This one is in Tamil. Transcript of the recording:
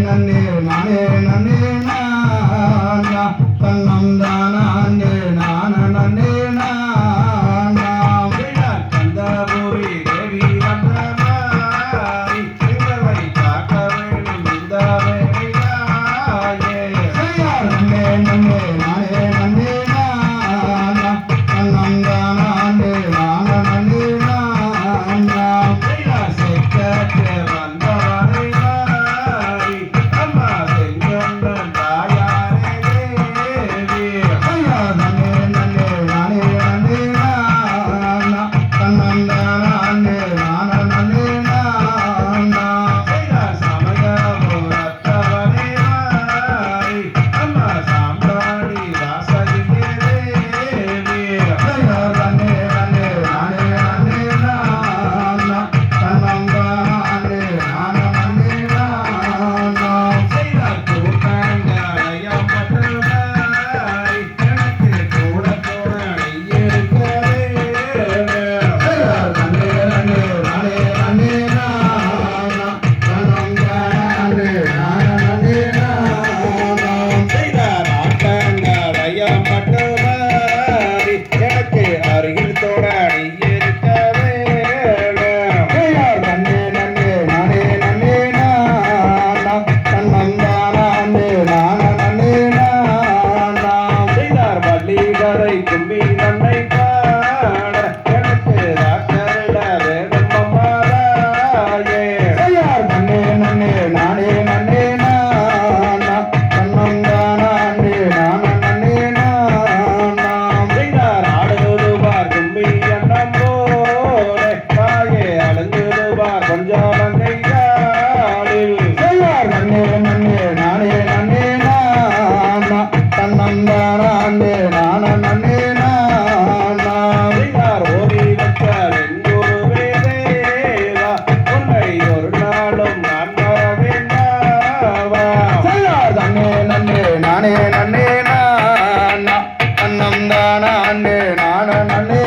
நன்னே நானே நன்னே நானா தன்னம் தானே நான நன்னே நானா கந்தபுரி தேவி வந்தமாய் எங்களை காக்க வேண்டும் இந்த வேளையாயே நன்னே நன்னே நானே நன்னே நானா தன்னம் தானே நான நன்னே நானா செக்கற்று வந்தவரை மாறி அம்மா செங்கொண்டன் தாயாரே தேவி நன்னே நன்னே நானே நன்னே நானா தன்னம் தானே நான நன்னே நானா சமயபுரத்தவரை மாறி அம்மா சாம்பாடி வாசகியே தேவி நன்னே நன்னே நானே நன்னே நானா தன்னம் தானே நான நன்னே நானா கூட்டங்களையம் பற்றுவாய் எனக்கு கூட துணை இருக்கவே நன்னே நன்னே நானே நன்னே நானா தன்னம் தானே நான நன்னே நானா நாட்டங்களையம் பற்றுவாய் எனக்கு அருகில் துணை இருக்கவே நன்னே நன்னே நானே நன்னே நானா தன்னம் தானே நான நன்னே நானா செய்தார் பள்ளிகரை கும்பி நன்மை பாட எனக்கு ராக்கரிட வேண்டும் அம்மாதாயே நன்னே நன்னே நானே நன்னே நானா தன்னம் தானே நான நன்னே நானா செய்தார் ஆடுதுபார் கும்பி எண்ணம் போல தாயே அழுங்குதுபார் கொஞ்சம் கைகாலில் நன்னே நன்னே நானே நன்னே நானா தன்னம் தானே நான நன்னே நானா செய்தார் ஓடி வச்ச வெங்குருவே தேவா உன்னை ஒரு நாளும் நான் வர வேண்டாவா நன்னே நன்னே நானே நன்னே நானா தன்னம் தானே நான நன்னே